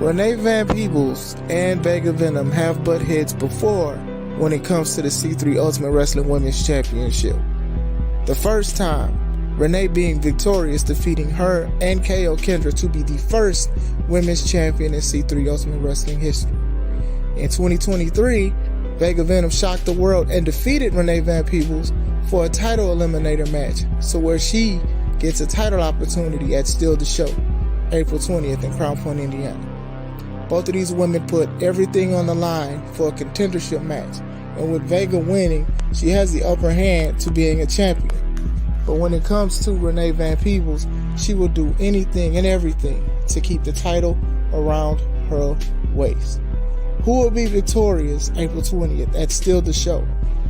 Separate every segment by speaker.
Speaker 1: Renee Van Peebles and Vega Venom have butt heads before when it comes to the C3 Ultimate Wrestling Women's Championship. The first time, Renee being victorious, defeating her and KO Kendra to be the first women's champion in C3 Ultimate Wrestling history. In 2023, Vega Venom shocked the world and defeated Renee Van Peebles for a title eliminator match, so where she gets a title opportunity at Still the Show, April 20th in Crown Point, Indiana. Both of these women put everything on the line for a contendership match, and with Vega winning, she has the upper hand to being a champion. But when it comes to Renee Van Peebles, she will do anything and everything to keep the title around her waist. Who will be victorious April 20th at Still the Show,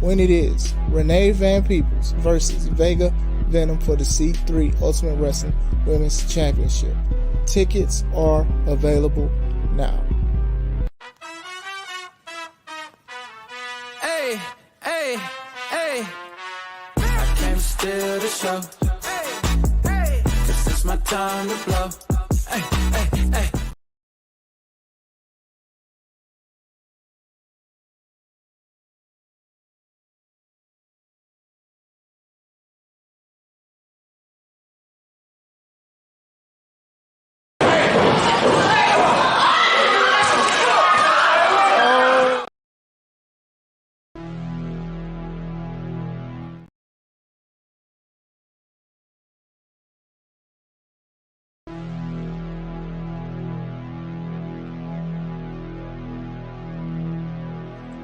Speaker 1: when it is Renee Van Peebles versus Vega Venom for the C3 Ultimate Wrestling Women's Championship? Tickets are available now.
Speaker 2: Hey, hey, hey. I came to steal the show. Hey, hey. This is my time to blow. Hey, hey, hey.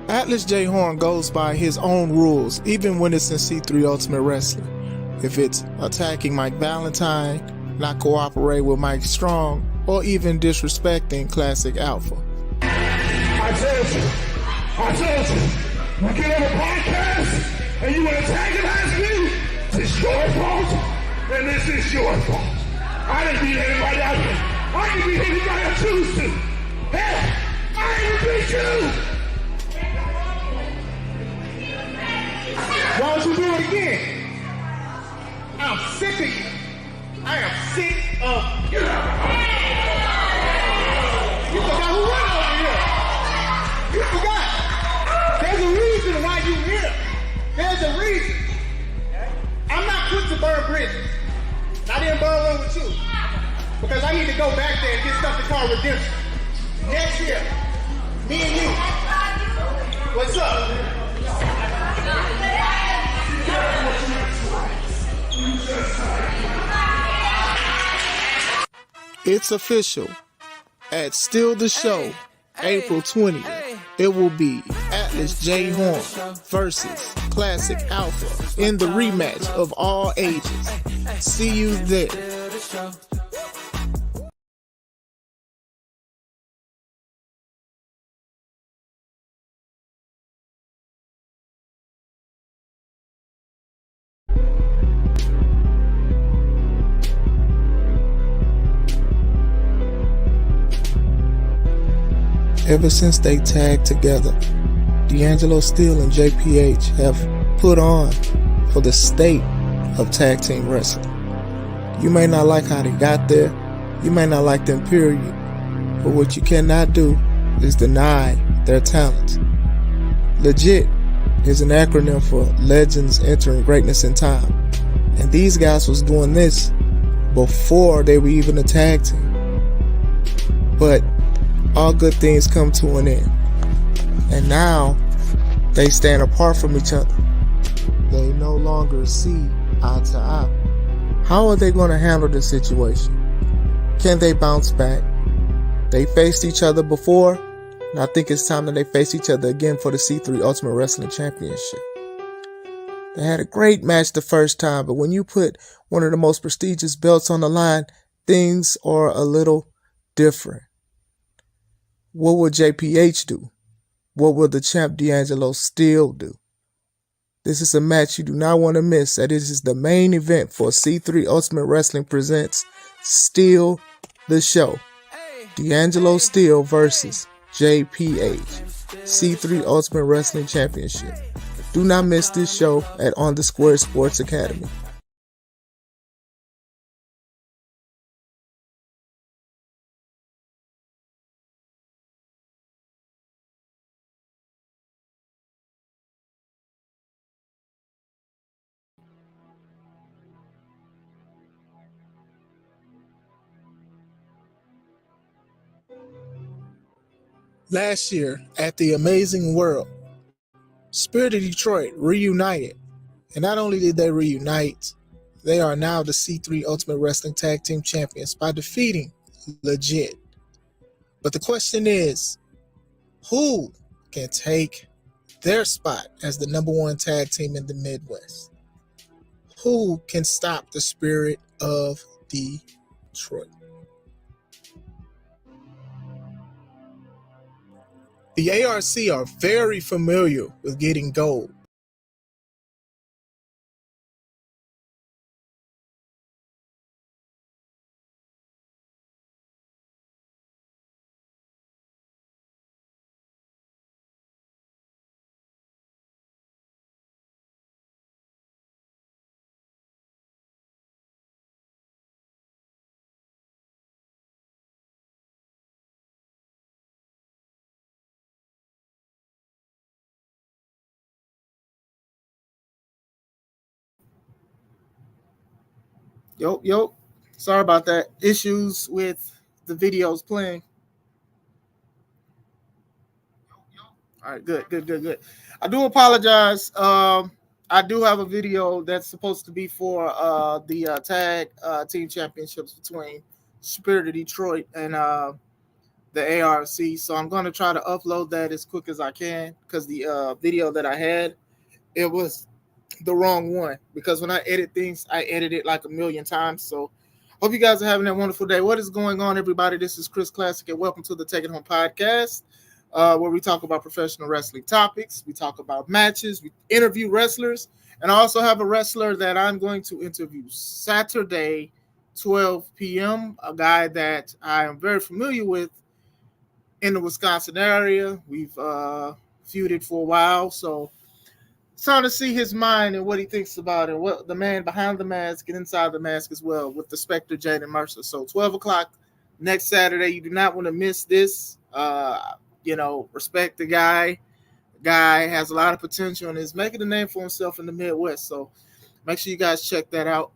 Speaker 1: Atlas J. Horn goes by his own rules, even when it's in C3 Ultimate Wrestling. If it's attacking Mike Valentine, not cooperating with Mike Strong, or even disrespecting Classic Alpha.
Speaker 3: I told you, you get on a podcast and you antagonize me, it's your fault, and this is your fault. I didn't beat anybody out here. I can beat anybody I choose to. Hell, I ain't even beat you. Why don't you do it again? I'm sick of you. I am sick of you. You forgot who won over here. You forgot. There's a reason why you're here. There's a reason. I'm not quick to burn bridges. I didn't burn one with you. Because I need to go back there and get something called redemption. Next year, me and you. What's up?
Speaker 1: It's official. At Still the Show, April 20th, it will be Atlas J. Horn versus Classic Alpha in the rematch of all ages. See you there. Ever since they tagged together, D'Angelo Steele and JPH have put on for the state of tag team wrestling. You may not like how they got there, you may not like them period, but what you cannot do is deny their talent. Legit is an acronym for Legends Entering Greatness in Time, and these guys was doing this before they were even a tag team. But all good things come to an end, and now they stand apart from each other. They no longer see eye to eye. How are they going to handle this situation? Can they bounce back? They faced each other before, and I think it's time that they face each other again for the C3 Ultimate Wrestling Championship. They had a great match the first time, but when you put one of the most prestigious belts on the line, things are a little different. What will JPH do? What will the champ D'Angelo Steele do? This is a match you do not want to miss. That is the main event for C3 Ultimate Wrestling presents Still the Show. D'Angelo Steele versus JPH. C3 Ultimate Wrestling Championship. Do not miss this show at On the Square Sports Academy. Last year at the Amazing World, Spirit of Detroit reunited. And not only did they reunite, they are now the C3 Ultimate Wrestling Tag Team Champions by defeating Legit. But the question is, who can take their spot as the number one tag team in the Midwest? Who can stop the Spirit of Detroit? The ARC are very familiar with getting gold. Yo. Sorry about that. Issues with the videos playing. All right, good. I do apologize. I do have a video that's supposed to be for the tag team championships between Spirit of Detroit and the ARC. So I'm going to try to upload that as quick as I can because the video that I had, it was the wrong one. Because when I edit things, I edit it like a million times. So hope you guys are having a wonderful day. What is going on, everybody? This is Chris Classic, and welcome to the Take It Home podcast. Where we talk about professional wrestling topics. We talk about matches. We interview wrestlers. And I also have a wrestler that I'm going to interview Saturday, 12 p.m., a guy that I am very familiar with in the Wisconsin area. We've feuded for a while, so it's time to see his mind and what he thinks about it, what the man behind the mask and inside the mask as well with the Spectre, Jaden Mercer. So 12 o'clock next Saturday. You do not want to miss this. Respect the guy. The guy has a lot of potential and is making a name for himself in the Midwest. So make sure you guys check that out.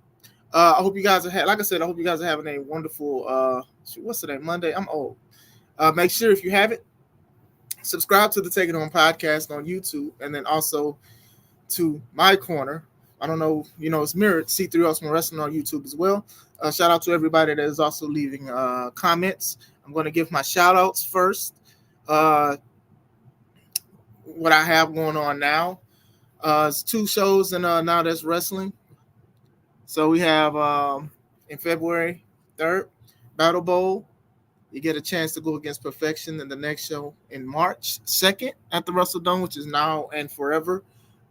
Speaker 1: I hope you guys are, like I said, I hope you guys are having a wonderful, what's today, Monday? I'm old. Make sure if you haven't, subscribe to the Take It Home podcast on YouTube, and then also to my corner. I don't know, it's mirrored, C3 Ultimate Wrestling on YouTube as well. Shout out to everybody that is also leaving comments. I'm going to give my shout outs first. What I have going on now. It's 2 shows and Now That's Wrestling. So we have in February 3rd, Battle Bowl. You get a chance to go against Perfection in the next show in March 2nd at the Wrestle Dome, which is now and forever.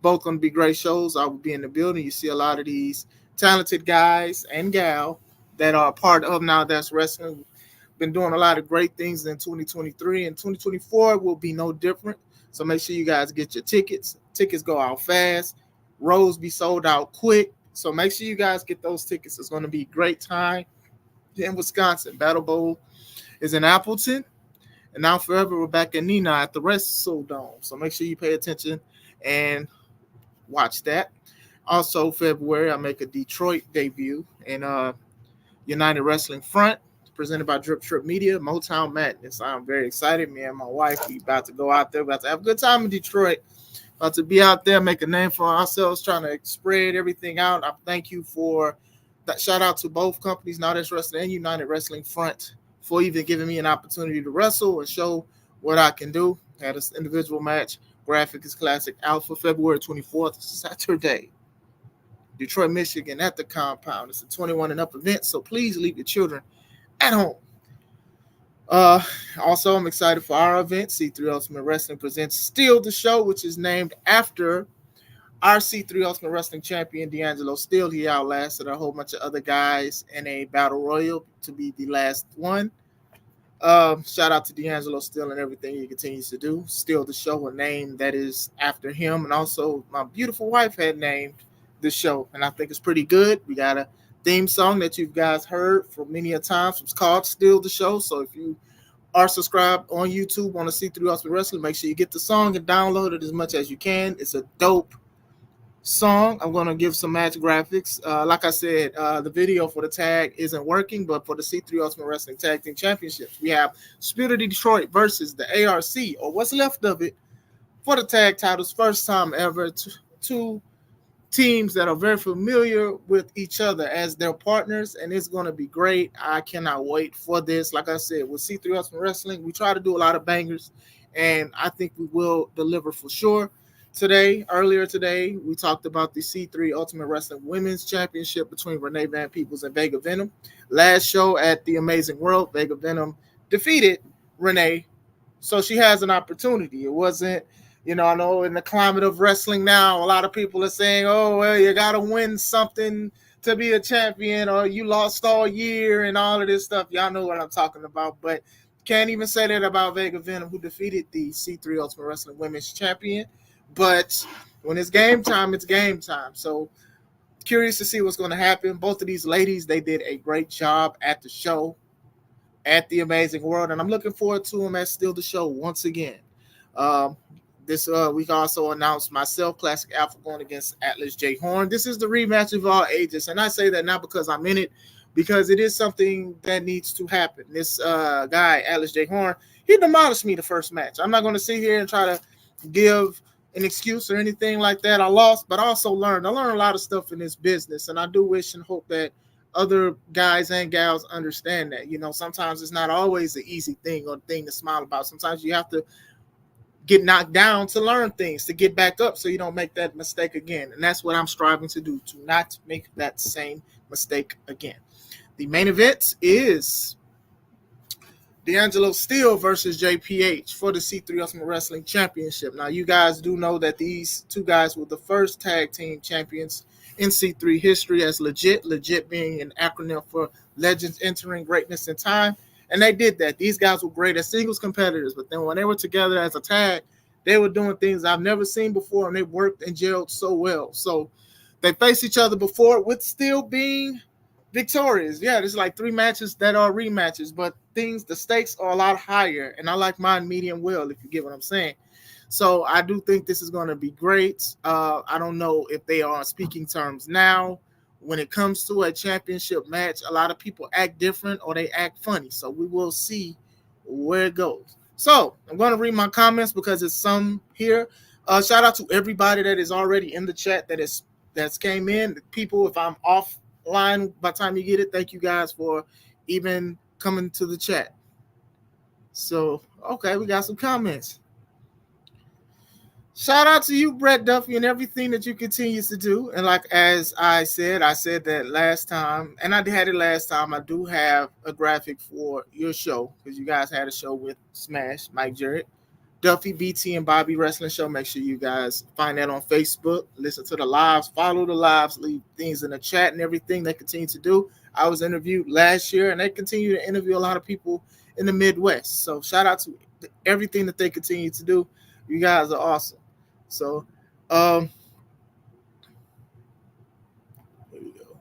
Speaker 1: Both going to be great shows. I will be in the building. You see a lot of these talented guys and gal that are part of Now That's Wrestling. Been doing a lot of great things in 2023, and 2024 will be no different. So make sure you guys get your tickets. Tickets go out fast. Rows be sold out quick. So make sure you guys get those tickets. It's going to be a great time in Wisconsin. Battle Bowl is in Appleton. And now forever, we're back in Neenah at the Wrestle Dome. So make sure you pay attention and watch that. Also, February, I make a Detroit debut in United Wrestling Front, presented by Drip Trip Media, Motown Madness. I'm very excited. Me and my wife, we about to go out there. About to have a good time in Detroit. About to be out there, make a name for ourselves, trying to spread everything out. I thank you for that. Shout out to both companies, Now That's Wrestling and United Wrestling Front, for even giving me an opportunity to wrestle and show what I can do. Had this individual match. Graphic is Classic out for February 24th, Saturday. Detroit, Michigan at the compound. It's a 21 and up event, so please leave your children at home. Also, I'm excited for our event. C3 Ultimate Wrestling presents Steal the Show, which is named after our C3 Ultimate Wrestling champion, D'Angelo Steele. He outlasted a whole bunch of other guys in a battle royal to be the last one. Shout out to D'Angelo Steele and everything he continues to do. Steal the Show, a name that is after him. And also, my beautiful wife had named the show, and I think it's pretty good. We got a theme song that you guys heard for many a times. It's called Steal the Show. So if you are subscribed on YouTube, want to see C3 Ultimate Wrestling, make sure you get the song and download it as much as you can. It's a dope song. I'm going to give some match graphics. Like I said, the video for the tag isn't working, but for the C3 Ultimate Wrestling Tag Team Championships, we have Spirit of Detroit versus the ARC, or what's left of it, for the tag titles. First time ever. Two teams that are very familiar with each other as their partners, and it's going to be great. I cannot wait for this. Like I said, with C3 Ultimate Wrestling, we try to do a lot of bangers, and I think we will deliver for sure. Earlier today, we talked about the C3 Ultimate Wrestling Women's Championship between Renee Van Peebles and Vega Venom. Last show at the Amazing World, Vega Venom defeated Renee, so she has an opportunity. It wasn't, I know in the climate of wrestling now, a lot of people are saying, oh, well, you got to win something to be a champion, or you lost all year and all of this stuff. Y'all know what I'm talking about, but can't even say that about Vega Venom, who defeated the C3 Ultimate Wrestling Women's Champion. But when it's game time, it's game time. So curious to see what's going to happen. Both of these ladies, they did a great job at the show, at the Amazing World, and I'm looking forward to them at Still the Show once again. This week also announced myself, Classic Alpha, going against Atlas J. Horn. This is the rematch of all ages, and I say that not because I'm in it, because it is something that needs to happen. This guy, Atlas J. Horn, he demolished me the first match. I'm not going to sit here and try to give an excuse or anything like that. I lost, but I also learned. I learned a lot of stuff in this business, and I do wish and hope that other guys and gals understand that. Sometimes it's not always an easy thing or thing to smile about. Sometimes you have to get knocked down to learn things, to get back up so you don't make that mistake again. And that's what I'm striving to do, to not make that same mistake again. The main event is D'Angelo Steele versus JPH for the C3 Ultimate Wrestling Championship. Now, you guys do know that these two guys were the first tag team champions in C3 history, as legit being an acronym for Legends Entering Greatness in Time. And they did that. These guys were great as singles competitors, but then when they were together as a tag, they were doing things I've never seen before, and they worked and gelled so well. So they faced each other before with still being victorious. Yeah, there's like 3 matches that are rematches, but the stakes are a lot higher, and I like mine medium well, if you get what I'm saying. So I do think this is going to be great. I don't know if they are on speaking terms now. When it comes to a championship match, a lot of people act different or they act funny. So we will see where it goes. So I'm going to read my comments because it's some here. Shout out to everybody that is already in the chat that's came in. People, if I'm offline by the time you get it, thank you guys for even coming to the chat. So, okay, we got some comments. Shout out to you, Brett Duffy, and everything that you continue to do. And like as I said that last time, and I had it last time, I do have a graphic for your show, because you guys had a show with Smash, Mike Jarrett, Duffy, BT, and Bobby Wrestling Show. Make sure you guys find that on Facebook. Listen to the lives, follow the lives, leave things in the chat and everything they continue to do. I was interviewed last year, and they continue to interview a lot of people in the Midwest. So shout out to everything that they continue to do. You guys are awesome. So, here we go.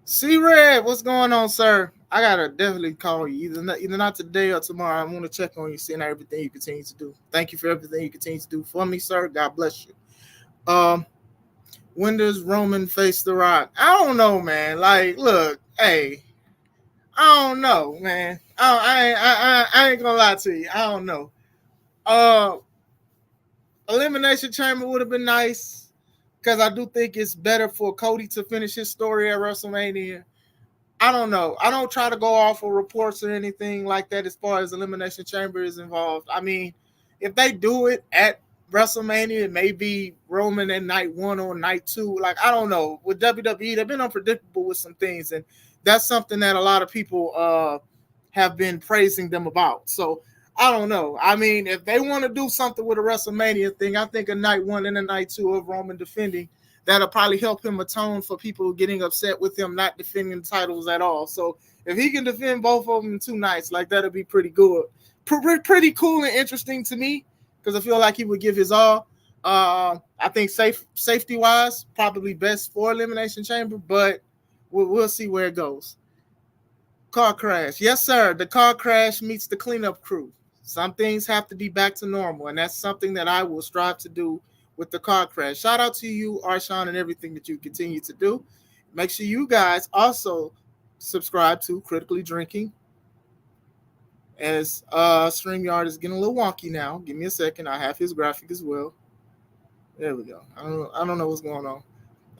Speaker 1: C-Red, what's going on, sir? I gotta definitely call you either not today or tomorrow. I want to check on you, seeing everything you continue to do. Thank you for everything you continue to do for me, sir. God bless you. When does Roman face The Rock? I don't know, man. Like, look, hey, I don't know, man. I ain't gonna lie to you. I don't know. Elimination Chamber would have been nice, because I do think it's better for Cody to finish his story at WrestleMania. I don't know. I don't try to go off of reports or anything like that as far as Elimination Chamber is involved. I mean, if they do it at WrestleMania, it may be Roman at night 1 or night 2. Like, I don't know. With WWE, they've been unpredictable with some things, and that's something that a lot of people have been praising them about. So I don't know. I mean, if they want to do something with a WrestleMania thing, I think a night 1 and a night 2 of Roman defending, that'll probably help him atone for people getting upset with him not defending titles at all. So if he can defend both of them in 2 nights, like, that'll be pretty good. Pretty cool and interesting to me, because I feel like he would give his all. I think safety-wise, probably best for Elimination Chamber, but we'll see where it goes. Car crash. Yes, sir. The car crash meets the cleanup crew. Some things have to be back to normal, and that's something that I will strive to do with the car crash. Shout out to you, Arshawn, and everything that you continue to do. Make sure you guys also subscribe to Critically Drinking. As StreamYard is getting a little wonky now. Give me a second. I have his graphic as well. There we go. I don't know what's going on.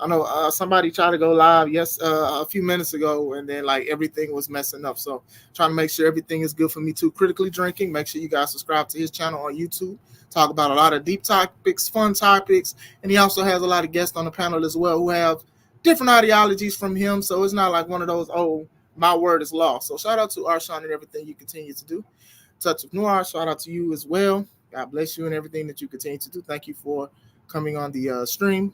Speaker 1: I know somebody tried to go live a few minutes ago, and then like everything was messing up. So trying to make sure everything is good for me too. Critically Drinking. Make sure you guys subscribe to his channel on YouTube. Talk about a lot of deep topics, fun topics, and he also has a lot of guests on the panel as well who have different ideologies from him. So it's not like one of those, oh, my word is law. So shout out to Arshawn and everything you continue to do. Touch of Noir, shout out to you as well. God bless you and everything that you continue to do. Thank you for coming on the stream.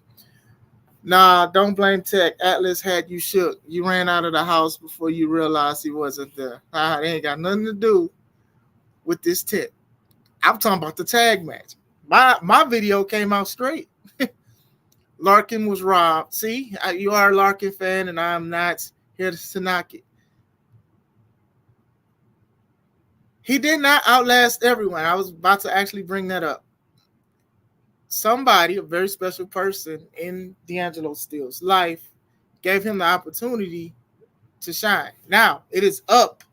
Speaker 1: Nah, don't blame Tech. Atlas had you shook. You ran out of the house before you realized he wasn't there. They ain't got nothing to do with this tip. I'm talking about the tag match. My video came out straight. Larkin was robbed. See, you are a Larkin fan, and I'm not here to knock it. He did not outlast everyone. I was about to actually bring that up. Somebody, a very special person in D'Angelo Steele's life, gave him the opportunity to shine. Now, it is up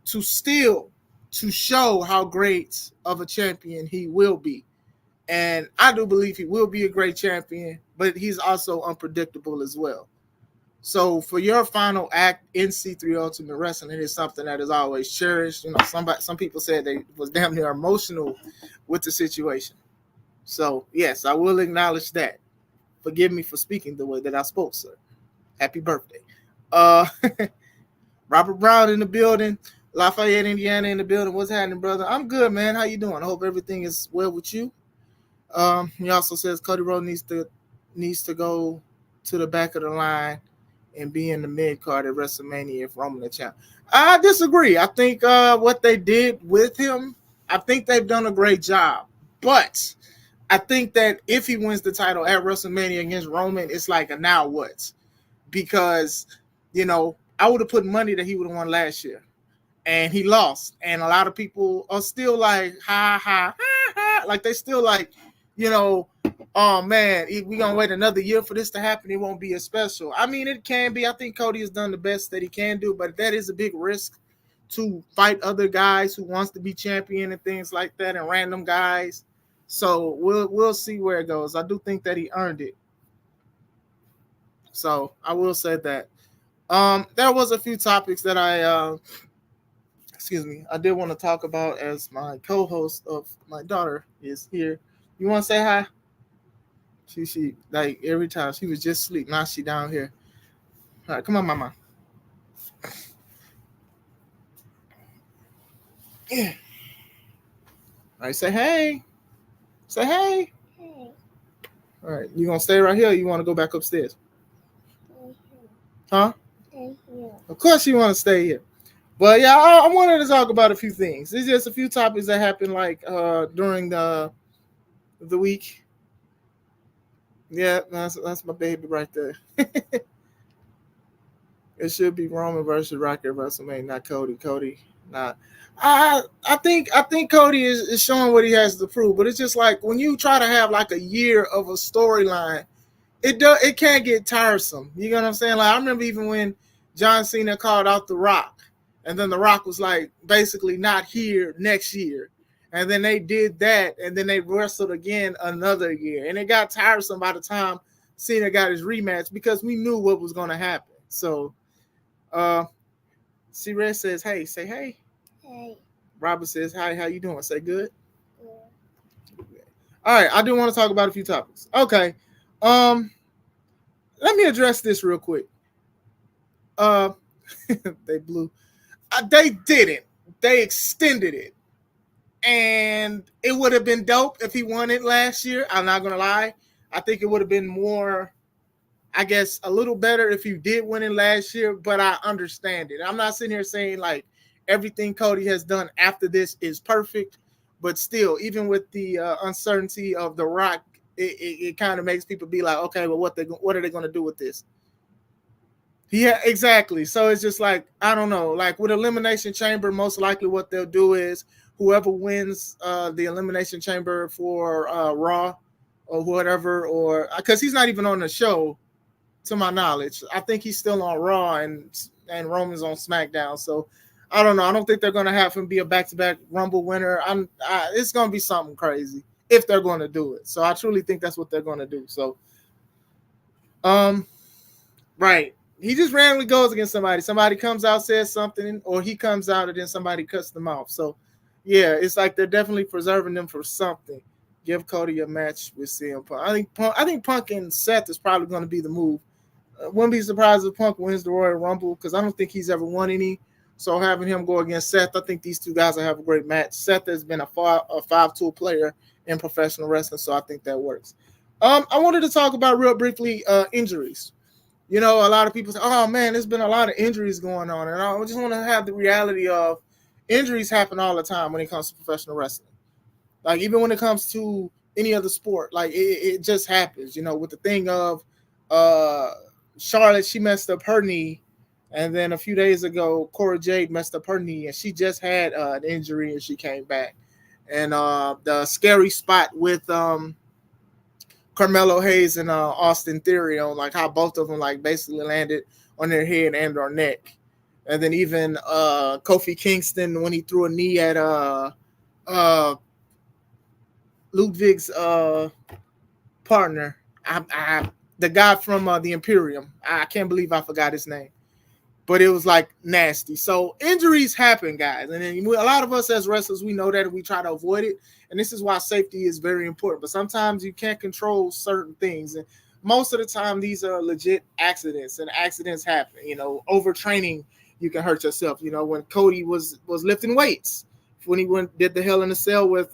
Speaker 1: to Steele to show how great of a champion he will be. And I do believe he will be a great champion, but he's also unpredictable as well. So for your final act in C3 Ultimate Wrestling, it is something that is always cherished. You know, some people said they was damn near emotional with the situation. So yes, I will acknowledge that. Forgive me for speaking the way that I spoke, sir. Happy birthday. Robert Brown in the building. Lafayette, Indiana in the building. What's happening, brother? I'm good, man. How you doing? I hope everything is well with you. He also says Cody Rhodes needs to go to the back of the line and be in the mid card at WrestleMania if Roman the champ. I disagree. I think what they did with him, I think they've done a great job. But I think that if he wins the title at WrestleMania against Roman, it's like a now what? Because, you know, I would have put money that he would have won last year. And he lost. And a lot of people are still like, ha, ha, ha, ha. Like, they still like, you know, oh, man, we're going to wait another year for this to happen. It won't be as special. I mean, it can be. I think Cody has done the best that he can do, but that is a big risk to fight other guys who wants to be champion and things like that and random guys. So we'll see where it goes. I do think that he earned it. So I will say that. There was a few topics that I did want to talk about as my co-host of my daughter is here. You want to say hi? She like every time she was just asleep. Now she down here. All right, come on, mama. Yeah. All right, say hey. Say hey. Hey. All right, you gonna stay right here or you want to go back upstairs? Huh? Of course you want to stay here. But yeah, I wanted to talk about a few things. There's just a few topics that happened like during the week. Yeah, that's my baby right there. It should be Roman versus Rocky at WrestleMania, not Cody. Cody, not. I think Cody is showing what he has to prove, but it's just like when you try to have like a year of a storyline, it can get tiresome. You know what I'm saying? Like I remember even when John Cena called out The Rock, and then The Rock was like basically not here next year. And then they did that, and then they wrestled again another year. And it got tiresome by the time Cena got his rematch because we knew what was going to happen. So, C-Red says, hey, say hey. Hey. Robert says, hi, how you doing? Say good. Yeah. All right, I do want to talk about a few topics. Okay. Let me address this real quick. They blew. They didn't. They extended it. And it would have been dope if he won it last year. I'm not going to lie. I think it would have been more, I guess, a little better if he did win it last year, but I understand it. I'm not sitting here saying like everything Cody has done after this is perfect, but still, even with the uncertainty of The Rock, it kind of makes people be like, okay, well, what are they going to do with this? Yeah, exactly. So it's just like, I don't know, like with Elimination Chamber, most likely what they'll do is whoever wins the Elimination Chamber for Raw or whatever, or because he's not even on the show, to my knowledge. I think he's still on Raw and Roman's on SmackDown. So I don't know. I don't think they're gonna have him be a back-to-back Rumble winner. It's gonna be something crazy if they're going to do it. So I truly think that's what they're going to do. So, right. He just randomly goes against somebody. Somebody comes out, says something, or he comes out and then somebody cuts them off. So, yeah, it's like they're definitely preserving them for something. Give Cody a match with CM Punk. I think Punk and Seth is probably going to be the move. Wouldn't be surprised if Punk wins the Royal Rumble because I don't think he's ever won any. So having him go against Seth, I think these two guys will have a great match. Seth has been a 5-tool player in professional wrestling, so I think that works. I wanted to talk about real briefly injuries. You know, a lot of people say, oh, man, there's been a lot of injuries going on. And I just want to have the reality of injuries happen all the time when it comes to professional wrestling. Like, even when it comes to any other sport, like, it just happens. You know, with the thing of Charlotte, she messed up her knee. And then a few days ago, Cora Jade messed up her knee. And she just had an injury and she came back. And the scary spot with Carmelo Hayes and Austin Theory on like how both of them like basically landed on their head and their neck. And then even Kofi Kingston when he threw a knee at Ludwig's partner, the guy from the Imperium. I can't believe I forgot his name. But it was like nasty. So injuries happen, guys. And then a lot of us as wrestlers, we know that and we try to avoid it. And this is why safety is very important. But sometimes you can't control certain things. And most of the time, these are legit accidents. And accidents happen. You know, overtraining, you can hurt yourself. You know, when Cody was lifting weights, when he did the Hell in a Cell with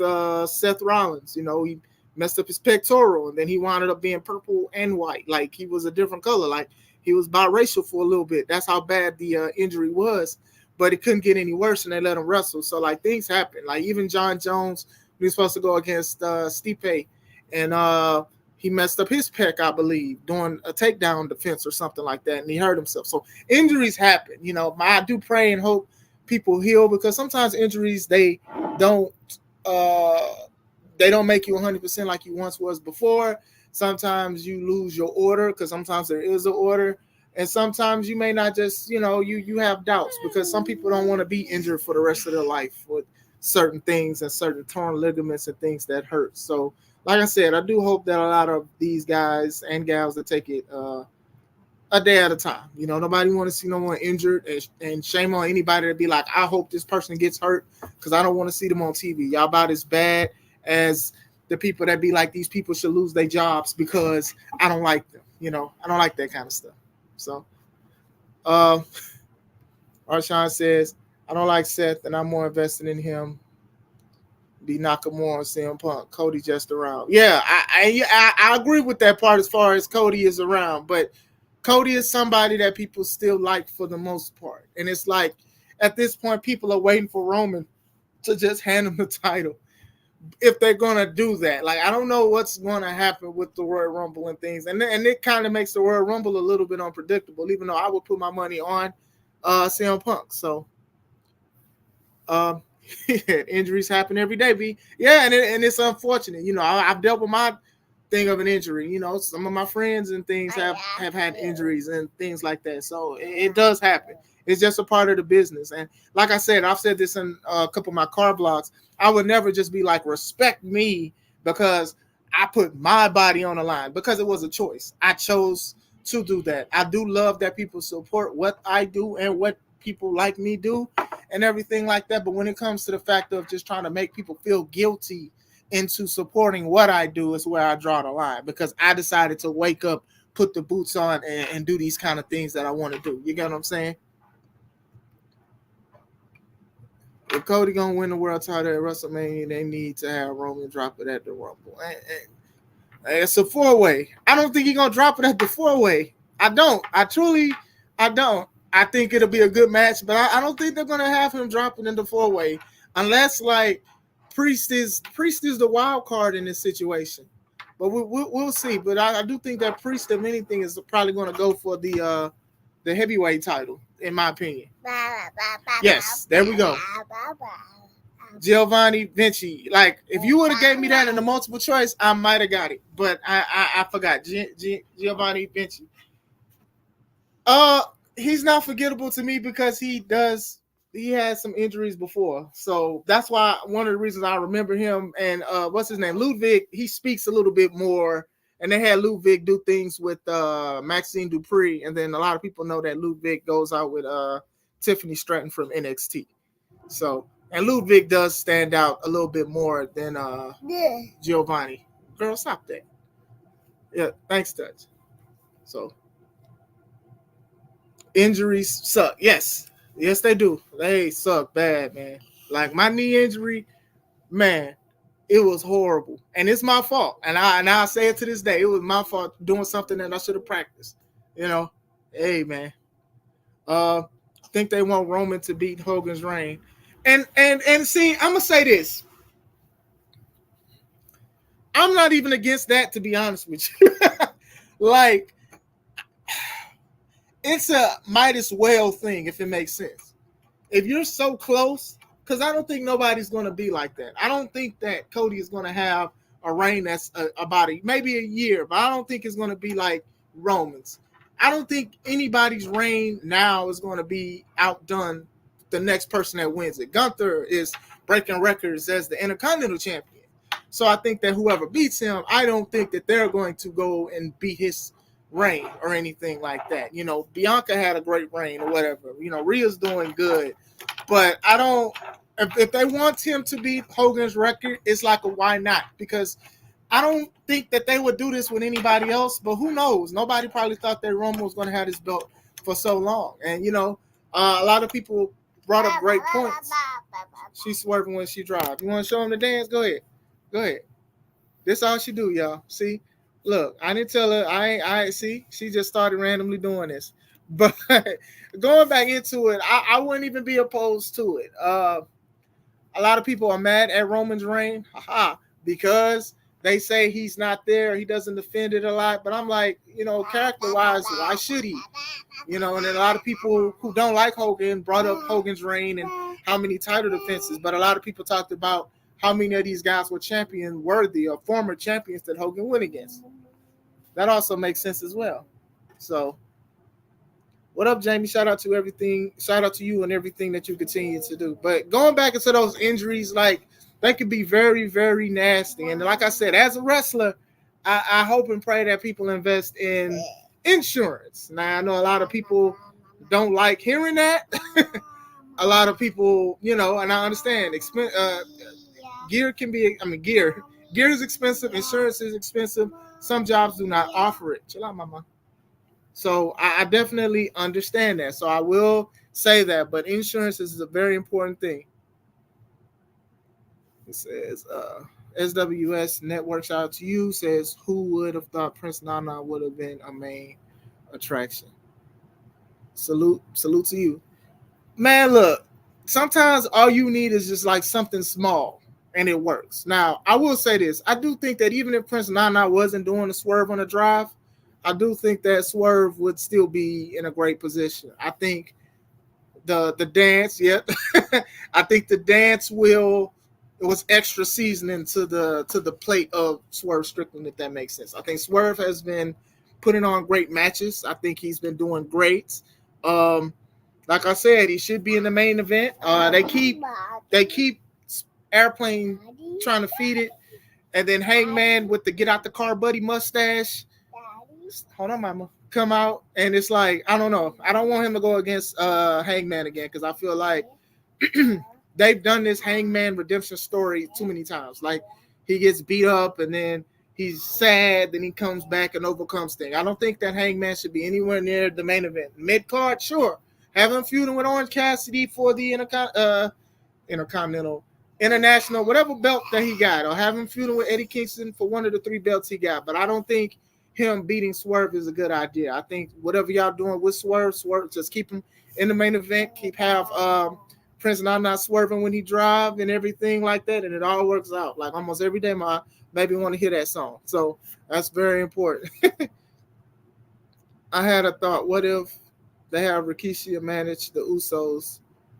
Speaker 1: Seth Rollins, you know, he messed up his pectoral. And then he wound up being purple and white. Like, he was a different color. Like, he was biracial for a little bit. That's how bad the injury was, but it couldn't get any worse, and they let him wrestle. So, like, things happen. Like, even John Jones, he was supposed to go against Stipe, and he messed up his pec, I believe, doing a takedown defense or something like that, and he hurt himself. So, injuries happen. You know, I do pray and hope people heal because sometimes injuries, they don't make you 100% like you once was before. Sometimes you lose your order because sometimes there is an order. And sometimes you may not just, you know, you have doubts because some people don't want to be injured for the rest of their life with certain things and certain torn ligaments and things that hurt. So, like I said, I do hope that a lot of these guys and gals that take it a day at a time. You know, nobody want to see no one injured, and shame on anybody to be like, I hope this person gets hurt because I don't want to see them on TV. Y'all about as bad as the people that be like, these people should lose their jobs because I don't like them. You know, I don't like that kind of stuff. So, Arshawn says, I don't like Seth and I'm more invested in him. Be Nakamura and CM Punk. Cody just around. Yeah, I agree with that part as far as Cody is around, but Cody is somebody that people still like for the most part. And it's like, at this point, people are waiting for Roman to just hand him the title. If they're going to do that. Like, I don't know what's going to happen with the Royal Rumble and things. And it kind of makes the Royal Rumble a little bit unpredictable, even though I would put my money on CM Punk. So, injuries happen every day, B. Yeah, and it's unfortunate. You know, I've dealt with my thing of an injury. You know, some of my friends and things have had injuries and things like that. So, it does happen. It's just a part of the business. And like I said, I've said this in a couple of my car blogs. I would never just be like, respect me because I put my body on the line because it was a choice. I chose to do that. I do love that people support what I do and what people like me do and everything like that. But when it comes to the fact of just trying to make people feel guilty into supporting what I do is where I draw the line because I decided to wake up, put the boots on and do these kind of things that I want to do. You get what I'm saying? If Cody gonna win the world title at WrestleMania, they need to have Roman drop it at the Rumble. And it's a 4-way. I don't think he's gonna drop it at the 4-way. I don't. I don't. I think it'll be a good match, but I don't think they're gonna have him drop it in the 4-way unless like Priest is the wild card in this situation. But we'll see. But I do think that Priest, if anything, is probably gonna go for the heavyweight title, in my opinion. Yes, there we go. Giovanni Vinci. Like, if you would have gave me that in the multiple choice, I might have got it. But I forgot. Giovanni Vinci. Uh, he's not forgettable to me because he had some injuries before. So that's why one of the reasons I remember him. And what's his name? Ludwig, he speaks a little bit more. And they had Ludwig do things with Maxine Dupree. And then a lot of people know that Ludwig goes out with Tiffany Stratton from NXT. So, and Ludwig does stand out a little bit more than Giovanni. Girl, stop that. Yeah, thanks, Dutch. So, injuries suck. Yes. Yes, they do. They suck bad, man. Like my knee injury, man, it was horrible. And it's my fault. And I say it to this day. It was my fault doing something that I should have practiced. You know? Hey, man. I think they want Roman to beat Hogan's reign. And see, I'm gonna say this. I'm not even against that, to be honest with you. Like, it's a might as well thing if it makes sense. If you're so close, because I don't think nobody's going to be like that. I don't think that Cody is going to have a reign that's about maybe a year, but I don't think it's going to be like Roman's. I don't think anybody's reign now is going to be outdone the next person that wins it. Gunther is breaking records as the Intercontinental Champion. So I think that whoever beats him, I don't think that they're going to go and beat his reign or anything like that. You know, Bianca had a great reign or whatever. You know, Rhea's doing good. But I don't, if they want him to beat Hogan's record, it's like a why not? Because I don't think that they would do this with anybody else, but who knows? Nobody probably thought that Roman was going to have this belt for so long. And, you know, a lot of people brought up great points. She's swerving when she drives. You want to show him the dance? Go ahead. Go ahead. This all she do, y'all. See? Look, I didn't tell her. I see. She just started randomly doing this. But going back into it, I wouldn't even be opposed to it. A lot of people are mad at Roman's reign, because they say he's not there. He doesn't defend it a lot. But I'm like, you know, character-wise, why should he? You know, and then a lot of people who don't like Hogan brought up Hogan's reign and how many title defenses. But a lot of people talked about how many of these guys were champion worthy or former champions that Hogan went against. That also makes sense as well. So, what up, Jamie? Shout out to everything. Shout out to you and everything that you continue to do. But going back into those injuries, like, they could be very, very nasty. And like I said, as a wrestler, I hope and pray that people invest in insurance. Now, I know a lot of people don't like hearing that. A lot of people, you know, and I understand. Gear can be, gear is expensive. Insurance is expensive. Some jobs do not offer it. Chill out, mama. So I definitely understand that. So I will say that. But insurance is a very important thing. It says, SWS Network, shout out to you, says, who would have thought Prince Nana would have been a main attraction? Salute to you. Man, look, sometimes all you need is just like something small and it works. Now, I will say this. I do think that even if Prince Nana wasn't doing a swerve on the drive, I do think that Swerve would still be in a great position. I think the dance, I think the dance was extra seasoning to the plate of Swerve Strickland, if that makes sense. I think Swerve has been putting on great matches. I think he's been doing great. Like I said, he should be in the main event. They keep Airplane trying to feed it, and then Hangman with the get out the car buddy mustache. Hold on, mama. Come out, and it's like, I don't know. I don't want him to go against Hangman again because I feel like they've done this Hangman redemption story too many times. Like, he gets beat up, and then he's sad, then he comes back and overcomes things. I don't think that Hangman should be anywhere near the main event. Mid-card, sure. Have him feuding with Orange Cassidy for the Intercontinental, International, whatever belt that he got, or have him feuding with Eddie Kingston for one of the 3 belts he got. But I don't think him beating Swerve is a good idea. I think whatever y'all doing with Swerve, just keep him in the main event. Have Prince Nana swerving when he drive and everything like that, and it all works out. Like almost every day, my baby want to hear that song. So that's very important. I had a thought. What if they have Rikishi manage the Usos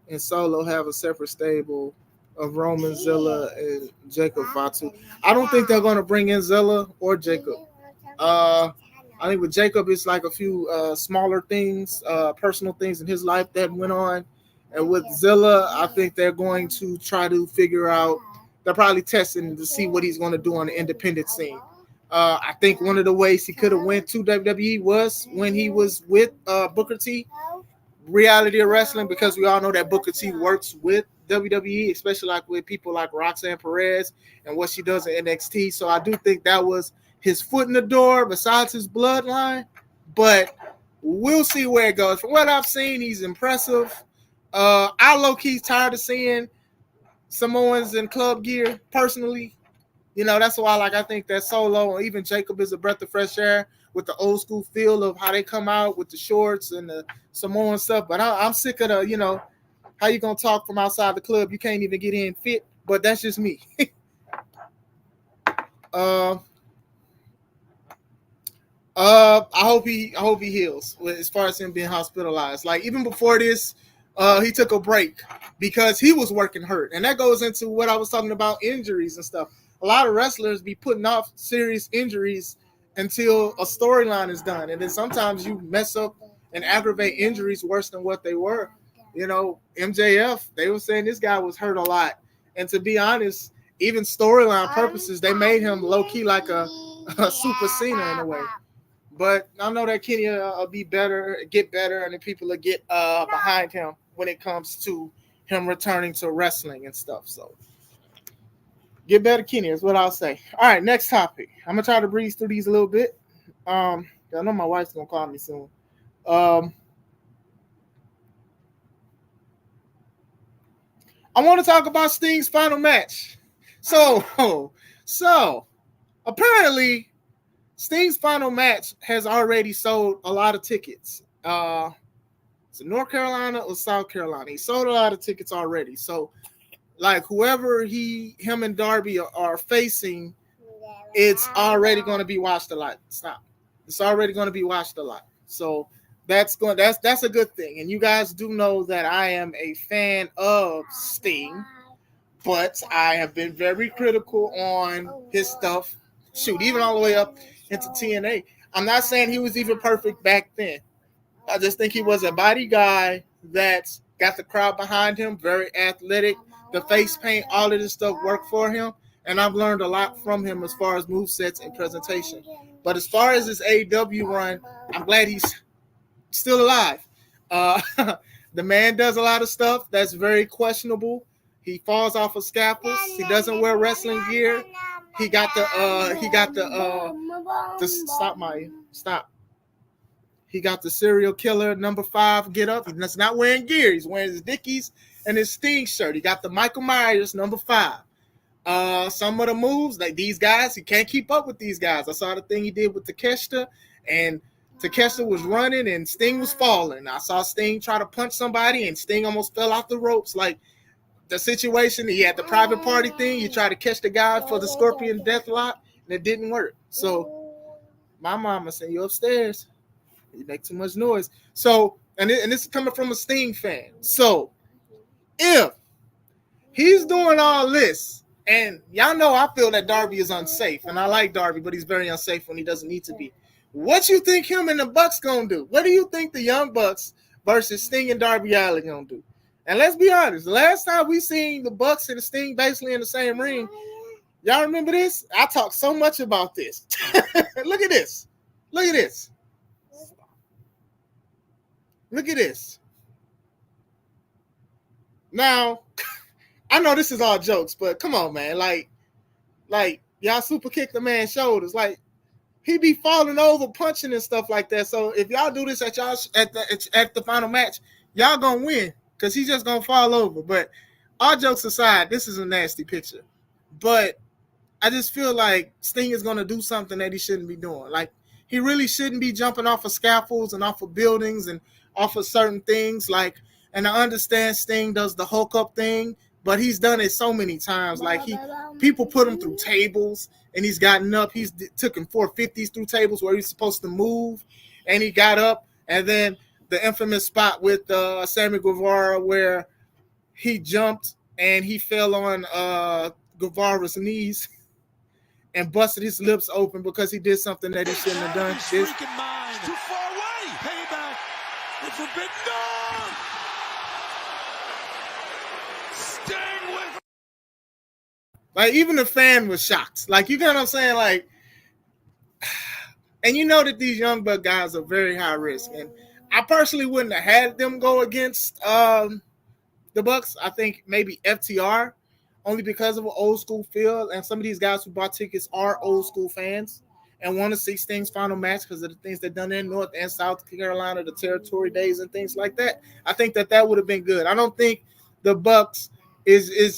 Speaker 1: and Solo have a separate stable of Roman Zilla and Jacob Fatu. I don't think they're going to bring in Zilla or Jacob. I think with Jacob, it's like a few smaller things, personal things in his life that went on. And with Zilla, I think they're going to try to figure out, they're probably testing to see what he's going to do on the independent scene. I think one of the ways he could have went to WWE was when he was with Booker T, Reality of Wrestling, because we all know that Booker T works with WWE, especially like with people like Roxanne Perez and what she does in NXT. So I do think that was his foot in the door besides his bloodline, but we'll see where it goes. From what I've seen, he's impressive. I low-key tired of seeing Samoans in club gear, personally. You know, that's why I think that Solo or even Jacob is a breath of fresh air with the old school feel of how they come out with the shorts and the Samoan stuff. But I'm sick of the, how you going to talk from outside the club? You can't even get in fit, but that's just me. I hope he heals as far as him being hospitalized. Like even before this, he took a break because he was working hurt. And that goes into what I was talking about, injuries and stuff. A lot of wrestlers be putting off serious injuries until a storyline is done. And then sometimes you mess up and aggravate injuries worse than what they were. MJF, they were saying this guy was hurt a lot. And to be honest, even storyline purposes, they made him low-key like a Super Cena in a way. But I know that Kenny will be better, get better, and the people will get behind him when it comes to him returning to wrestling and stuff. So get better, Kenny, is what I'll say. All right, next topic. I'm going to try to breeze through these a little bit. I know my wife's going to call me soon. I want to talk about Sting's final match. So apparently Sting's final match has already sold a lot of tickets. So North Carolina or South Carolina, he sold a lot of tickets already. So like whoever him and Darby are facing, it's already going to be watched a lot. It's already going to be watched a lot. So that's a good thing. And you guys do know that I am a fan of Sting, but I have been very critical on his stuff. Shoot, even all the way up into TNA. I'm not saying he was even perfect back then. I just think he was a body guy that got the crowd behind him, very athletic. The face paint, all of this stuff worked for him. And I've learned a lot from him as far as movesets and presentation. But as far as his AEW run, I'm glad he's still alive. The man does a lot of stuff that's very questionable. He falls off of scaffolds. He doesn't wear wrestling gear. He got the He got the serial killer number 5 get up. He's not wearing gear. He's wearing his Dickies and his Sting shirt. He got the Michael Myers number 5. Some of the moves, like these guys, he can't keep up with these guys. I saw the thing he did with Takeshita, and Takeshita was running and Sting was falling. I saw Sting try to punch somebody and Sting almost fell off the ropes. Like the situation, he had the private party thing. You try to catch the guy for the Scorpion Death Lock, and it didn't work. So my mama said, "You upstairs. You make too much noise." So, and this is coming from a Sting fan. So if he's doing all this, and y'all know I feel that Darby is unsafe, and I like Darby, but he's very unsafe when he doesn't need to be. What you think him and the Bucks gonna do? What do you think the Young Bucks versus Sting and Darby Allin gonna do? And let's be honest, the last time we seen the Bucks and the Sting basically in the same ring, y'all remember this? I talked so much about this. Look at this. Look at this. Look at this. Now, I know this is all jokes, but come on, man. Like y'all super kick the man's shoulders. Like he be falling over, punching and stuff like that. So if y'all do this at the final match, y'all gonna win because he's just gonna fall over. But all jokes aside, this is a nasty picture. But I just feel like Sting is gonna do something that he shouldn't be doing. Like he really shouldn't be jumping off of scaffolds and off of buildings and off of certain things. Like, and I understand Sting does the Hulk up thing, but he's done it so many times. Like people put him through tables, and he's gotten up. He's took him 450s through tables where he's supposed to move, and he got up. And then the infamous spot with Sammy Guevara where he jumped and he fell on Guevara's knees and busted his lips open because he did something that he shouldn't have done.
Speaker 4: Too far away. Payback. The forbidden. No! Sting with.
Speaker 1: Like, even the fan was shocked. Like, you get what I'm saying? Like, and you know that these young buck guys are very high risk. And I personally wouldn't have had them go against the Bucks. I think maybe FTR, only because of an old school feel. And some of these guys who bought tickets are old school fans and want to see Sting's final match because of the things they've done in North and South Carolina, the territory days and things like that. I think that would have been good. I don't think the Bucks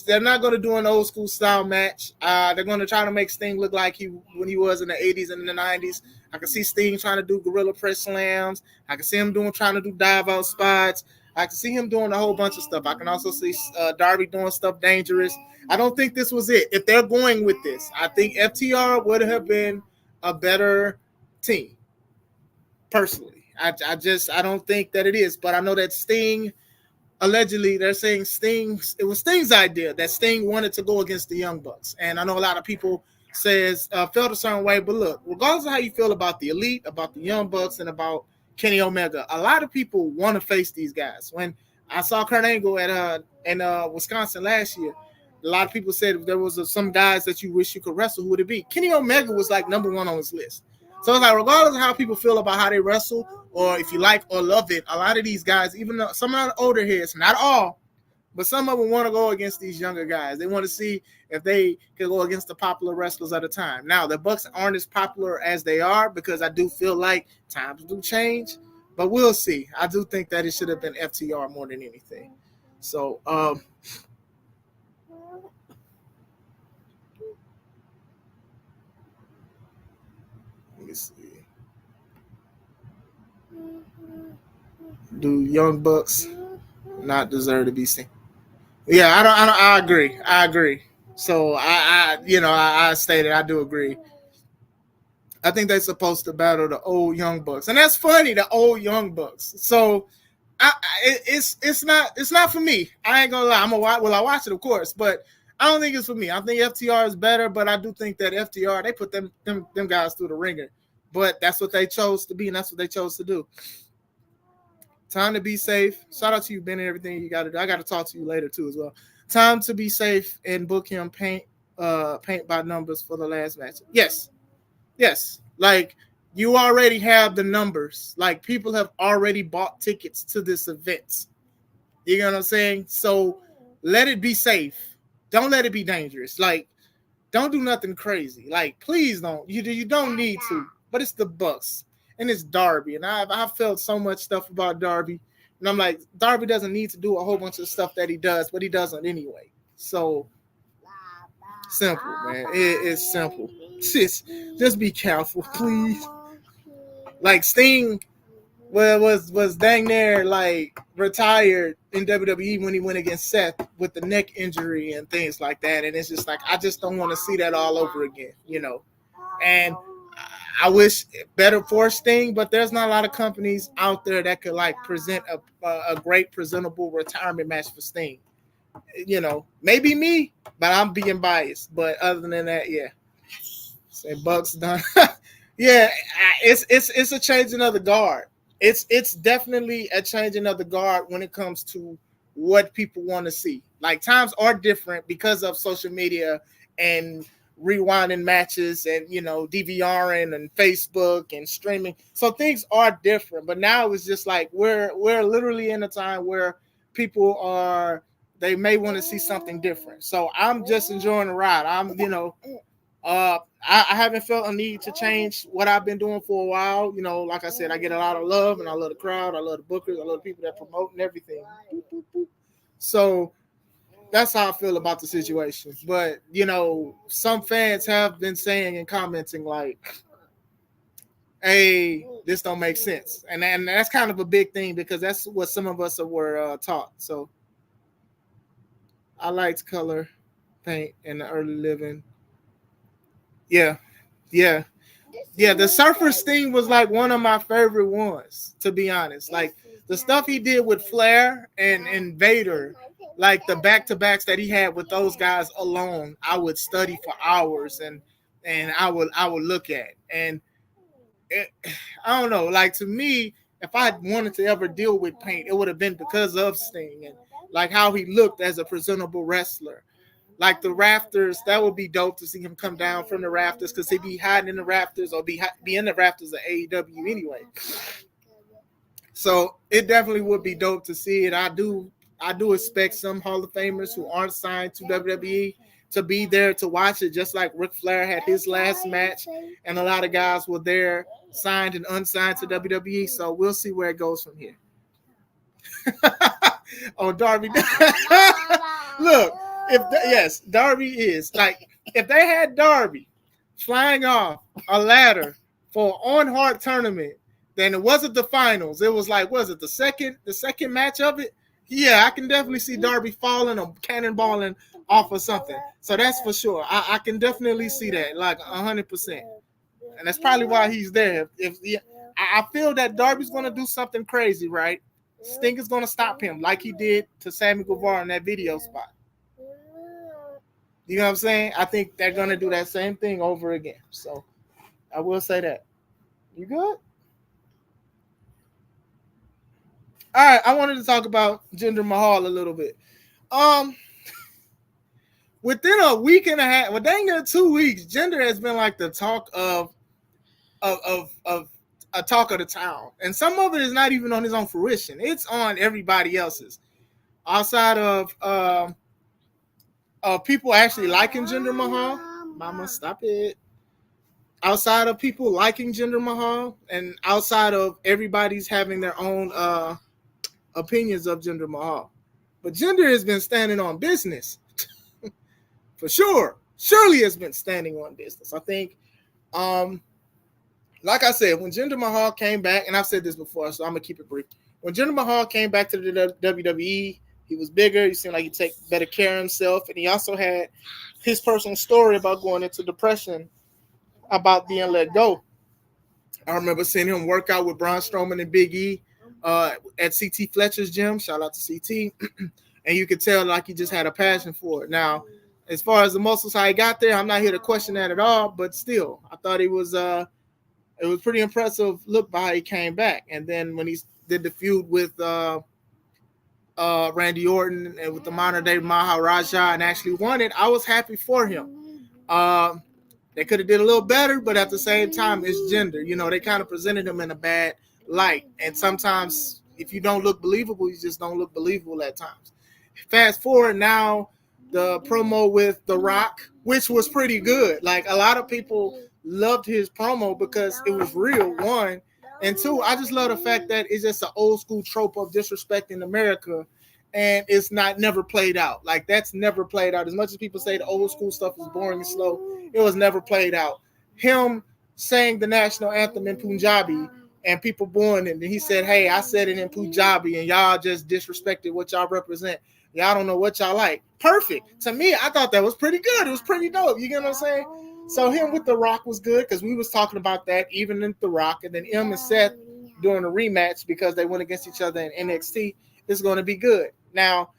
Speaker 1: they're not going to do an old school style match. They're going to try to make Sting look like when he was in the 80s and in the 90s. I can see Sting trying to do gorilla press slams. I can see him trying to do dive out spots. I can see him doing a whole bunch of stuff. I can also see Darby doing stuff dangerous. I don't think this was it. If they're going with this, I think FTR would have been a better team. Personally, I don't think that it is. But I know that Sting, allegedly, they're saying it was Sting's idea that Sting wanted to go against the Young Bucks. And I know a lot of people felt a certain way. But look, regardless of how you feel about the Elite, about the Young Bucks, and about Kenny Omega, a lot of people want to face these guys. When I saw Kurt Angle in Wisconsin last year, a lot of people said if there was some guys that you wish you could wrestle, who would it be? Kenny Omega was like number one on his list. So it's like, regardless of how people feel about how they wrestle, or if you like or love it, a lot of these guys, even though some of the older heads, not all, but some of them want to go against these younger guys. They want to see if they can go against the popular wrestlers at a time. Now, the Bucks aren't as popular as they are because I do feel like times do change, but we'll see. I do think that it should have been FTR more than anything. So, let me see. Do Young Bucks not deserve to be seen? Yeah, I agree. So I stated I do agree. I think they're supposed to battle the old Young Bucks, and that's funny, the old Young Bucks. So it's not for me. I ain't gonna lie. I watch it, of course, but I don't think it's for me. I think FTR is better, but I do think that FTR, they put them guys through the ringer. But that's what they chose to be, and that's what they chose to do. Time to be safe. Shout out to you, Ben, and everything you got to do. I got to talk to you later, too, as well. Time to be safe and book him paint by numbers for the last match. Yes. Like, you already have the numbers. Like, people have already bought tickets to this event. You know what I'm saying? So, let it be safe. Don't let it be dangerous. Like, don't do nothing crazy. Like, please don't. You don't need to. But it's the Bucks. And it's Darby. And I've felt so much stuff about Darby. And I'm like, Darby doesn't need to do a whole bunch of stuff that he does, but he doesn't anyway. So, simple, man. It's simple. Just be careful, please. Like, Sting was dang near, like, retired in WWE when he went against Seth with the neck injury and things like that. And it's just like, I just don't want to see that all over again, you know. And I wish better for Sting, but there's not a lot of companies out there that could like present a great presentable retirement match for Sting. You know, maybe me, but I'm being biased. But other than that, yeah. Say Bucks done. Yeah, it's a changing of the guard. It's definitely a changing of the guard when it comes to what people want to see. Like, times are different because of social media and rewinding matches and, you know, DVRing and Facebook and streaming. So things are different, but now it's just like we're literally in a time where people they may want to see something different. So I'm just enjoying the ride. I haven't felt a need to change what I've been doing for a while. You know, like I said, I get a lot of love and I love the crowd. I love the bookers. I love the people that promote and everything. So that's how I feel about the situation. But, you know, some fans have been saying and commenting like, hey, this don't make sense. And that's kind of a big thing because that's what some of us were taught. So I liked color paint in the early living. Yeah. The Surfer Sting was like one of my favorite ones, to be honest. Like, the stuff he did with Flair and Vader, like the back-to-backs that he had with those guys alone, I would study for hours and I would look at. And it, I don't know, like to me, if I had wanted to ever deal with paint, it would have been because of Sting and like how he looked as a presentable wrestler. Like the rafters, that would be dope to see him come down from the rafters because he'd be hiding in the rafters or be in the rafters of AEW anyway. So it definitely would be dope to see it. I do expect some Hall of Famers who aren't signed to WWE to be there to watch it, just like Ric Flair had his last match, and a lot of guys were there, signed and unsigned to WWE. So we'll see where it goes from here. Oh, Darby. Look, yes, Darby is like if they had Darby flying off a ladder for an on-hard tournament, then it wasn't the finals. It was like, was it the second match of it? Yeah, I can definitely see Darby falling or cannonballing off of something. So that's for sure. I can definitely see that, like 100%. And that's probably why he's there. I feel that Darby's going to do something crazy, right? Sting is going to stop him like he did to Sammy Guevara in that video spot. You know what I'm saying? I think they're going to do that same thing over again. So I will say that. You good? All right, I wanted to talk about Jinder Mahal a little bit. Within a week and a half, well, dang near 2 weeks, Jinder has been like the talk of a talk of the town, and some of it is not even on his own fruition; it's on everybody else's. Outside of people actually liking Jinder Mahal, Mama, stop it. Outside of people liking Jinder Mahal, and outside of everybody's having their own opinions of Jinder Mahal. But Jinder has been standing on business. For sure. Surely has been standing on business. I think, like I said, when Jinder Mahal came back, and I've said this before, so I'm going to keep it brief. When Jinder Mahal came back to the WWE, he was bigger. He seemed like he take better care of himself. And he also had his personal story about going into depression, about being let go. I remember seeing him work out with Braun Strowman and Big E at CT Fletcher's gym. Shout out to CT. And you could tell like he just had a passion for it. Now, as far as the muscles, how he got there, I'm not here to question that at all. But still, I thought it was pretty impressive look by how he came back. And then when he did the feud with Randy Orton and with the modern day Maharaja and actually won it, I was happy for him. They could have did a little better, but at the same time, it's Jinder. You know, they kind of presented him in a bad light. And sometimes if you don't look believable, you just don't look believable at times. Fast forward now, the promo with The Rock, which was pretty good. Like, a lot of people loved his promo because it was real, one. And two, I just love the fact that it's just an old school trope of disrespecting America, and it's never played out. Like, that's never played out. As much as people say the old school stuff is boring and slow, it was never played out. Him saying the national anthem in Punjabi and people booing it, and he said, hey, I said it in Punjabi, and y'all just disrespected what y'all represent. Y'all don't know what y'all like. Perfect. To me, I thought that was pretty good. It was pretty dope. You get what I'm saying? So him with The Rock was good because we was talking about that even in The Rock. And then him and Seth doing a rematch because they went against each other in NXT is going to be good. Now,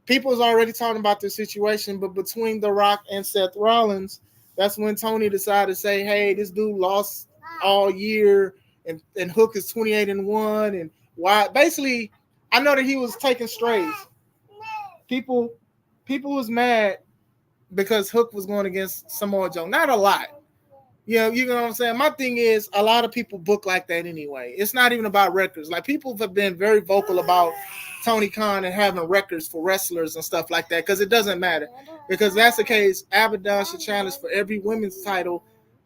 Speaker 1: people's already talking about this situation, but between The Rock and Seth Rollins, that's when Tony decided to say, hey, this dude lost all year and Hook is 28-1. And why? Basically, I know that he was taking strays. People was mad because Hook was going against Samoa Joe. Not a lot. You know what I'm saying? My thing is, a lot of people book like that anyway. It's not even about records. Like, people have been very vocal about Tony Khan and having records for wrestlers and stuff like that because it doesn't matter. Because that's the case, Abaddon should challenge for every women's title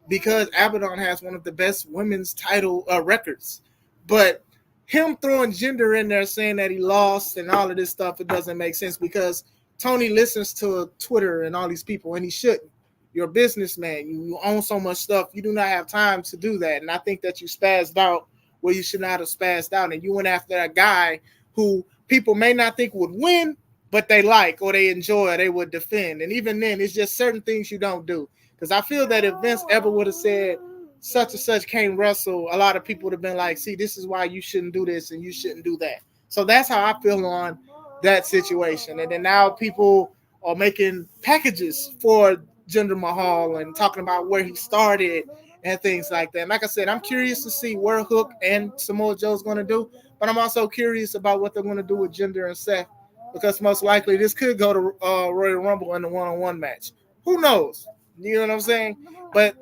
Speaker 1: because Abaddon has one of the best women's title records. But him throwing Jinder in there saying that he lost and all of this stuff, it doesn't make sense because Tony listens to Twitter and all these people, and he shouldn't. You're a businessman. You own so much stuff. You do not have time to do that. And I think that you spazzed out where you should not have spazzed out. And you went after a guy who people may not think would win, but they like or they enjoy or they would defend. And even then, it's just certain things you don't do. Because I feel that if Vince ever would have said such and such can't wrestle, a lot of people would have been like, see, this is why you shouldn't do this and you shouldn't do that. So that's how I feel on that situation. And then now people are making packages for Jinder Mahal and talking about where he started and things like that. And like I said, I'm curious to see where Hook and Samoa Joe's going to do, but I'm also curious about what they're going to do with Jinder and Seth, because most likely this could go to Royal Rumble in a one-on-one match. Who knows? You know what I'm saying? But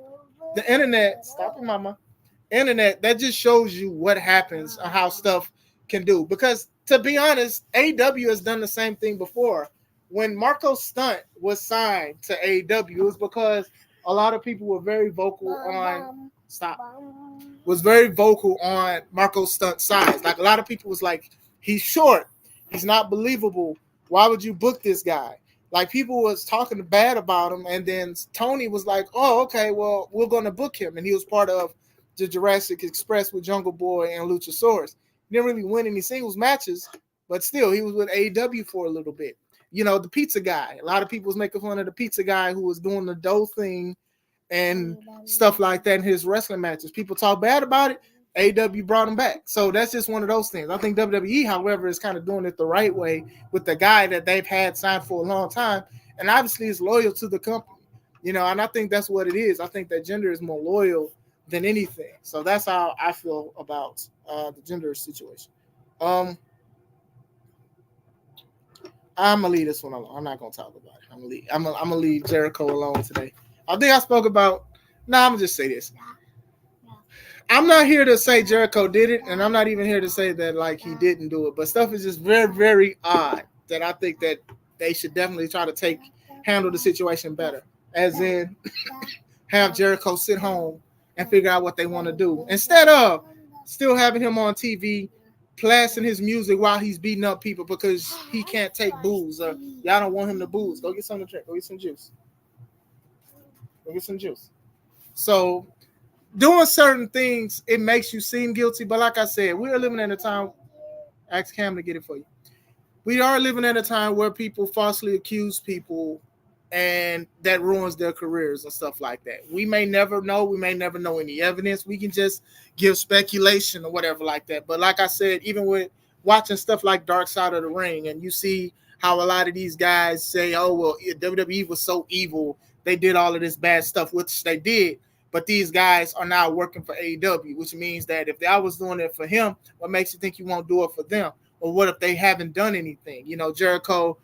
Speaker 1: the internet, stop it, mama. Internet, that just shows you what happens and how stuff can do. Because to be honest, AEW has done the same thing before. When Marco Stunt was signed to AEW, it was because a lot of people were very vocal on Marco Stunt's size. Like a lot of people was like, he's short, he's not believable. Why would you book this guy? Like people was talking bad about him, and then Tony was like, "Oh, okay, well, we're going to book him." And he was part of the Jurassic Express with Jungle Boy and Luchasaurus. He didn't really win any singles matches, but still, he was with AEW for a little bit. You know, the pizza guy. A lot of people was making fun of the pizza guy who was doing the dough thing and stuff like that in his wrestling matches. People talk bad about it. AEW brought him back. So that's just one of those things. I think WWE, however, is kind of doing it the right way with the guy that they've had signed for a long time, and obviously is loyal to the company. You know, and I think that's what it is. I think that Jinder is more loyal than anything. So that's how I feel about the Jinder situation. I'm gonna leave this one alone. I'm not gonna talk about it. I'm gonna leave Jericho alone today. I think I spoke about. I'm gonna just say this. I'm not here to say Jericho did it, and I'm not even here to say that like he didn't do it. But stuff is just very, very odd that I think that they should definitely try to handle the situation better. As in, have Jericho sit home and figure out what they want to do instead of still having him on TV, blasting his music while he's beating up people because he can't take booze or y'all don't want him to booze. Go get something to drink. Go get some juice. So doing certain things, it makes you seem guilty. But like I said, we are living in a time. Ask Cam to get it for you. We are living in a time where people falsely accuse people, and that ruins their careers and stuff like that. We may never know. We may never know any evidence. We can just give speculation or whatever like that. But like I said, even with watching stuff like Dark Side of the Ring, and you see how a lot of these guys say, oh, well, WWE was so evil. They did all of this bad stuff, which they did. But these guys are now working for AEW, which means that if I was doing it for him, what makes you think you won't do it for them? Or what if they haven't done anything? You know, Jericho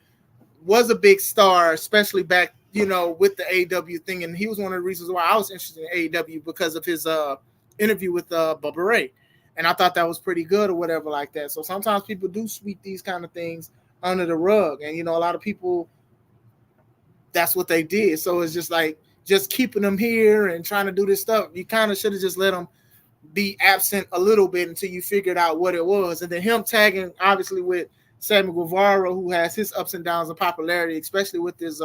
Speaker 1: was a big star, especially back, you know, with the AEW thing. And he was one of the reasons why I was interested in AEW because of his interview with Bubba Ray. And I thought that was pretty good or whatever like that. So sometimes people do sweep these kind of things under the rug. And, you know, a lot of people, that's what they did. So it's just like, just keeping them here and trying to do this stuff. You kind of should have just let them be absent a little bit until you figured out what it was. And then him tagging, obviously, with Sammy Guevara, who has his ups and downs of popularity, especially with his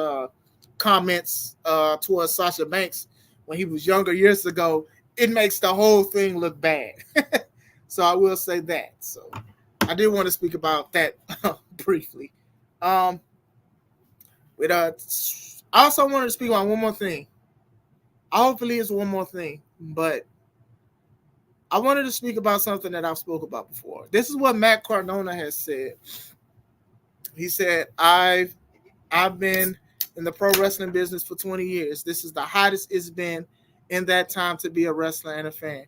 Speaker 1: comments towards Sasha Banks when he was younger years ago, it makes the whole thing look bad. So I will say that. So I did want to speak about that briefly. I also wanted to speak on one more thing. Hopefully it's one more thing, but I wanted to speak about something that I've spoke about before. This is what Matt Cardona has said. He said, I've been in the pro wrestling business for 20 years. This is the hottest it's been in that time to be a wrestler and a fan.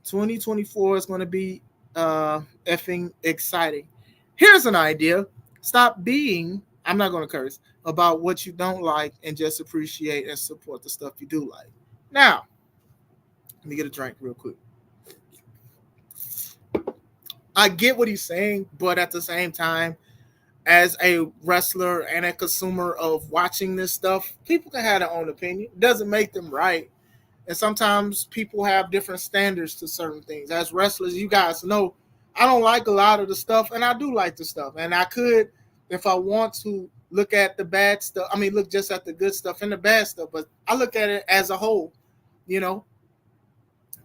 Speaker 1: 2024 is going to be effing exciting. Here's an idea. Stop being, I'm not going to curse, about what you don't like and just appreciate and support the stuff you do like. Now, let me get a drink real quick. I get what he's saying, but at the same time, as a wrestler and a consumer of watching this stuff, people can have their own opinion. It doesn't make them right. And sometimes people have different standards to certain things. As wrestlers, you guys know, I don't like a lot of the stuff, and I do like the stuff. And I could, if I want to, look at the bad stuff. I mean, look just at the good stuff and the bad stuff. But I look at it as a whole, you know.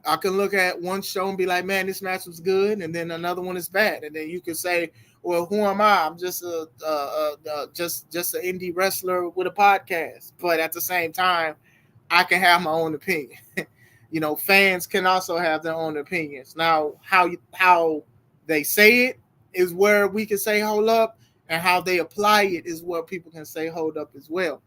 Speaker 1: I can look at one show and be like, man, this match was good, and then another one is bad. And then you could say, well, who am I? I'm just just an indie wrestler with a podcast. But at the same time, I can have my own opinion. You know, fans can also have their own opinions. Now, how they say it is where we can say, hold up, and how they apply it is what people can say hold up as well.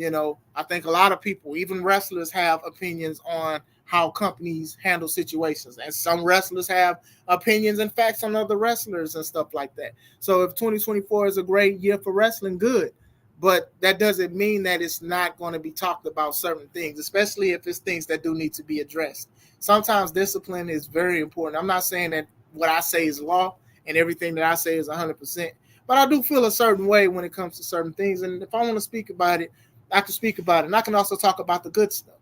Speaker 1: I think a lot of people, even wrestlers, have opinions on how companies handle situations, and some wrestlers have opinions and facts on other wrestlers and stuff like that. So if 2024 is a great year for wrestling, good, but that doesn't mean that it's not going to be talked about certain things, especially if it's things that do need to be addressed. Sometimes discipline is very important. I'm not saying that what I say is law and everything that I say is 100%, but I do feel a certain way when it comes to certain things, and if I want to speak about it, I can speak about it, and I can also talk about the good stuff.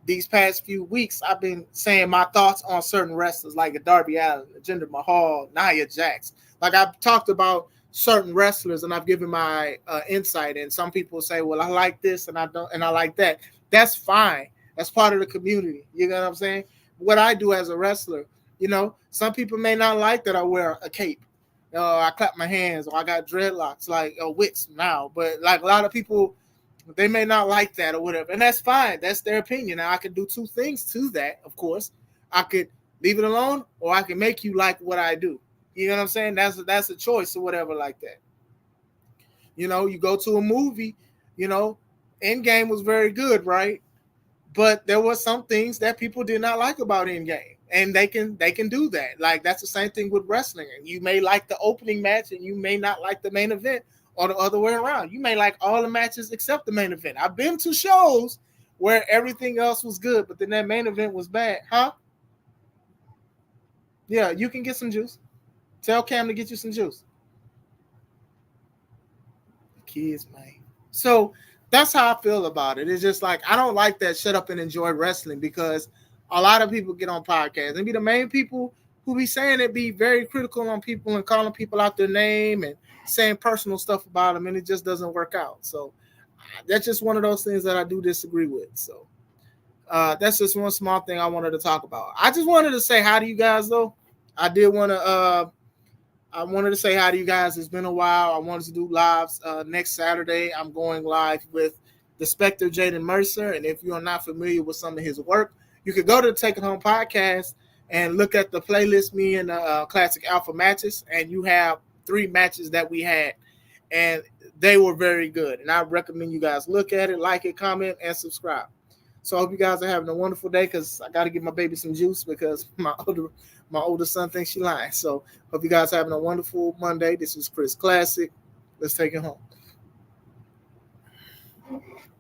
Speaker 1: These past few weeks, I've been saying my thoughts on certain wrestlers like Darby Allin, Jinder Mahal, Nia Jax. Like, I've talked about certain wrestlers, and I've given my insight. And some people say, "Well, I like this, and I don't, and I like that." That's fine. That's part of the community. You know what I'm saying? What I do as a wrestler, some people may not like that I wear a cape. I clap my hands, or I got dreadlocks, like wicks now. But like a lot of people, they may not like that or whatever, and that's fine. That's their opinion. Now, I can do two things to that, of course. I could leave it alone, or I can make you like what I do. You know what I'm saying? That's a choice or whatever like that. You go to a movie, Endgame was very good, right? But there were some things that people did not like about Endgame, and they can do that. Like, that's the same thing with wrestling. And you may like the opening match, and you may not like the main event, or the other way around. You may like all the matches except the main event. I've been to shows where everything else was good, but then that main event was bad. Huh? Yeah, you can get some juice. Tell Cam to get you some juice. Kids, man. So that's how I feel about it. It's just like, I don't like that shut up and enjoy wrestling, because a lot of people get on podcasts and be the main people who be saying it, be very critical on people and calling people out their name and saying personal stuff about them, and it just doesn't work out. So that's just one of those things that I do disagree with. So that's just one small thing I wanted to talk about. I just wanted to say hi to you guys, though. I wanted to say hi to you guys. It's been a while. I wanted to do lives next Saturday. I'm going live with the Spectre Jaden Mercer, and if you are not familiar with some of his work, you could go to the Take It Home podcast and look at the playlist, me and Classic Alpha matches, and you have 3 matches that we had, and they were very good. And I recommend you guys look at it, like it, comment, and subscribe. So I hope you guys are having a wonderful day, because I got to give my baby some juice, because my older son thinks she lying. So hope you guys are having a wonderful Monday. This is Chris Classic. Let's take it home.